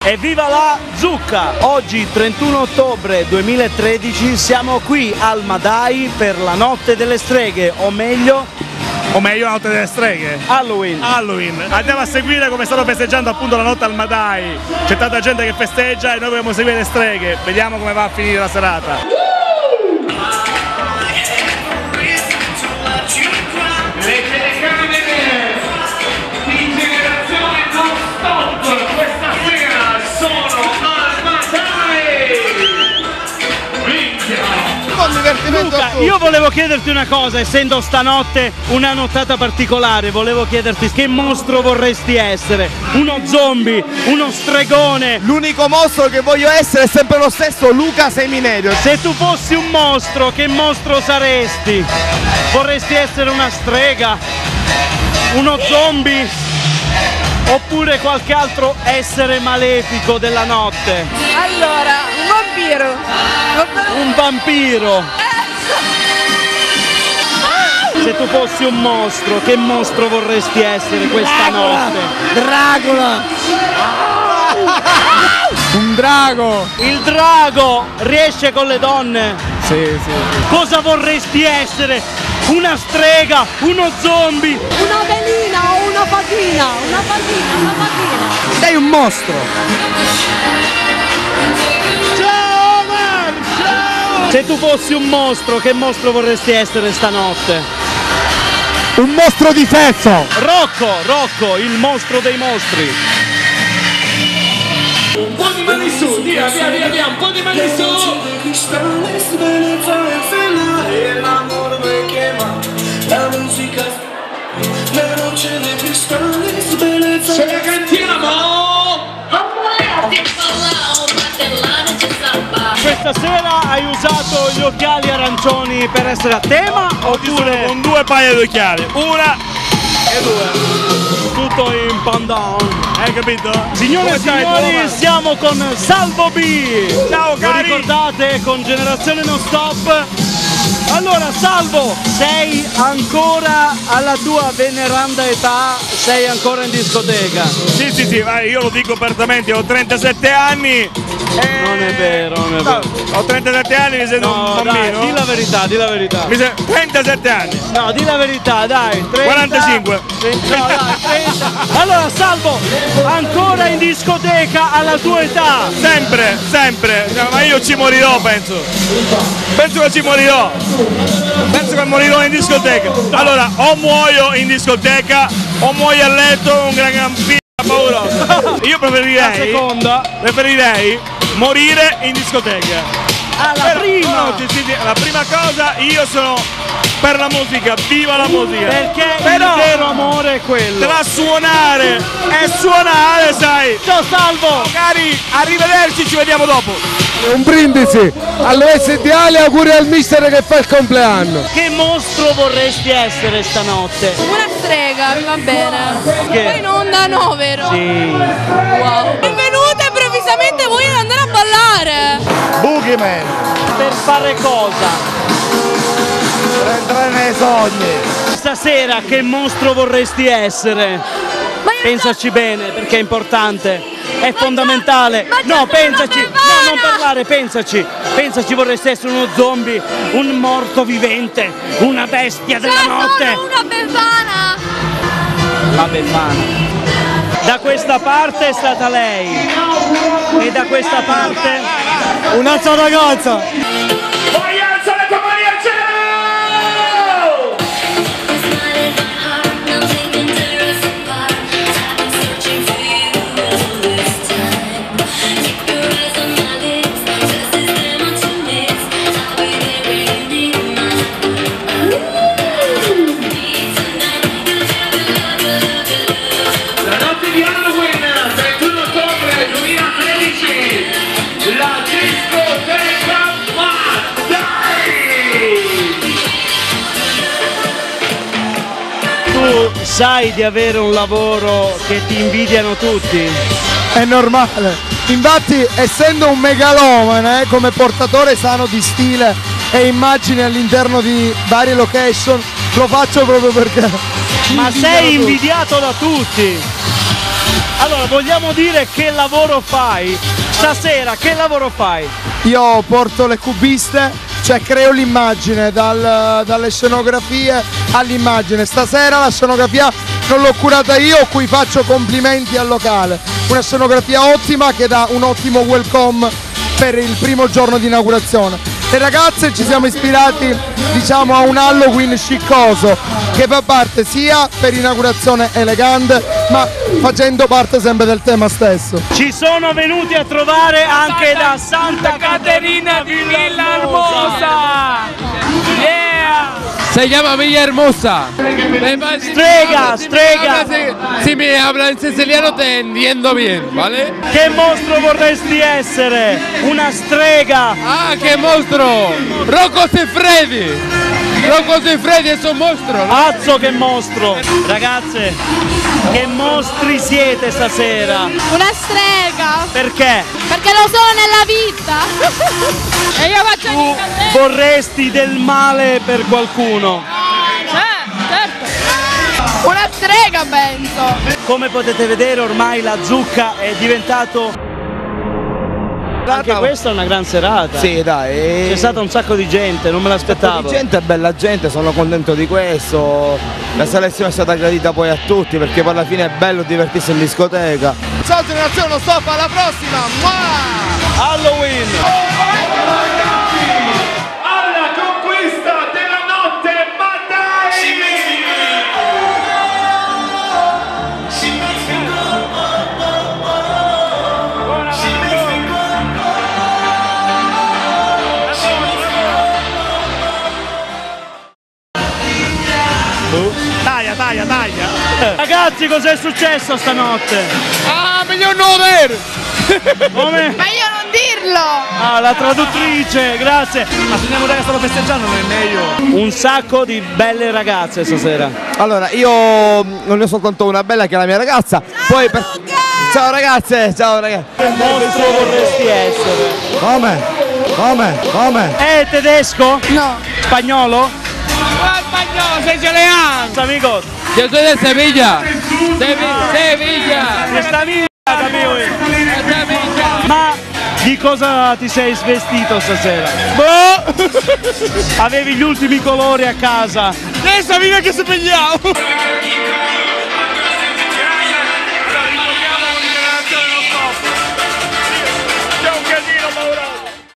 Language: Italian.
Evviva la zucca! Oggi 31 ottobre 2013 siamo qui al Madai per la notte delle streghe, o meglio la notte delle streghe. Halloween. Andiamo a seguire come stanno festeggiando appunto la notte al Madai. C'è tanta gente che festeggia e noi dobbiamo seguire le streghe. Vediamo come va a finire la serata. Le telecamere di Generazione Non Stop questa sera sono al Madai. Luca, io volevo chiederti una cosa, essendo stanotte una nottata particolare, volevo chiederti che mostro vorresti essere? Uno zombie, uno stregone? L'unico mostro che voglio essere è sempre lo stesso, Luca Seminerio. Se tu fossi un mostro, che mostro saresti? Vorresti essere una strega? Uno zombie? Oppure qualche altro essere malefico della notte? Allora, un vampiro. Un vampiro? Se tu fossi un mostro, che mostro vorresti essere questa notte? Dragola! Un drago! Il drago riesce con le donne? Sì. Cosa vorresti essere? Una strega? Uno zombie? Una velina o una fatina. Una fatina. Sei un mostro! Ciao man! Ciao! Se tu fossi un mostro, che mostro vorresti essere stanotte? Un mostro di sesso! Rocco, il mostro dei mostri. Un po' di mani su, via, un po' di mani su. E l'amore mi chiama, la musica, la noce dei cristalli, se la cantiamo. Questa sera hai usato gli occhiali arancioni per essere a tema oppure Con due paia di occhiali, una e due. tutto in pandan? Hai capito? Signore e signori, siamo con Salvo B. Ciao, cari. Lo ricordate, con Generazione Non Stop? Allora Salvo, sei ancora alla tua veneranda età, sei ancora in discoteca? Sì, vai, io lo dico apertamente, ho 37 anni. Non è vero. Ho 37 anni, mi sento un bambino. Dai, di la verità. Mi sento 37 anni. No, di la verità, dai. 30, 45. No, dai, 30. Allora, Salvo, ancora in discoteca alla tua età? Sempre. No, ma io ci morirò, penso. Penso che ci morirò. Penso che morirò in discoteca. Allora, o muoio in discoteca o muoio a letto un gran pauroso. Io preferirei morire in discoteca. La prima! La prima cosa, io sono per la musica, viva la musica! Perché però il vero amore è quello. tra suonare e suonare, sai! Ciao Salvo! Cari, arrivederci, ci vediamo dopo! Un brindisi all'OSDA, auguri al mister che fa il compleanno. Che mostro vorresti essere stanotte? Una strega, mi va bene. Che? Poi in onda no, vero? Sì. Wow. Benvenuta improvvisamente voi ad andare a ballare. Boogeyman, Per fare cosa? per entrare nei sogni. Stasera che mostro vorresti essere? Pensaci bene perché è importante, è fondamentale. No, pensaci, no, non parlare, pensaci. Pensaci, vorresti essere uno zombie, un morto vivente, una bestia della notte. Una befana. La Befana. Da questa parte è stata lei e da questa parte Un'altra ragazza. Vai, alza le tue mani al cielo! La notte di Halloween, 31 ottobre 2013, la discoteca Madai! tu sai di avere un lavoro che ti invidiano tutti. È normale. Infatti, essendo un megalomane, come portatore sano di stile e immagini all'interno di varie location, lo faccio proprio perché. Ma sei invidiato da tutti. Allora, vogliamo dire che lavoro fai? Stasera che lavoro fai? Io porto le cubiste, cioè creo l'immagine dalle scenografie all'immagine. Stasera la scenografia non l'ho curata io, cui faccio complimenti al locale. Una scenografia ottima che dà un ottimo welcome per il primo giorno di inaugurazione. Le ragazze ci siamo ispirati, diciamo, a un Halloween sciccoso che fa parte sia per inaugurazione elegante, ma facendo parte sempre del tema stesso. Ci sono venuti a trovare anche da Santa Caterina di Villahermosa. Yeah! Se llama Villahermosa. Strega, strega. Si me habla en siciliano te entiendo bien, ¿vale? Che mostro vorresti essere? Una strega. Ah, che mostro! Rocco Siffredi! Rocco Siffredi è un mostro, no? Azzo che mostro. Ragazze, che mostri siete stasera? Una strega. Perché? Perché lo sono nella vita. E io faccio Tu vorresti del male per qualcuno? certo. Una strega penso. Come potete vedere ormai la zucca è diventato... Anche questa è una gran serata. Sì, dai. C'è stata un sacco di gente, non me l'aspettavo. Gente, bella gente, sono contento di questo. La selezione è stata gradita poi a tutti perché poi alla fine è bello divertirsi in discoteca. Ciao generazione, lo stop, alla prossima! Halloween! Alla conquista della notte, ma dai! Taglia. Ragazzi, cos'è successo stanotte? Ah, miglior non ver! Come? Ma io non dirlo. Ah, la traduttrice, grazie. Ma se andiamo da che stanno festeggiando non è meglio. Un sacco di belle ragazze stasera. Allora, io non ne ho soltanto una bella che è la mia ragazza. Poi per... Ciao ragazze, ciao ragazzi. Che mostro vorresti essere? Come? Tedesco? No. Spagnolo? Español, sei chaleano! Amigos. Yo soy de Sevilla. Sevilla. Questa mia, ma di cosa ti sei svestito stasera? Boh! Avevi gli ultimi colori a casa. Adesso vive che si pigliamo!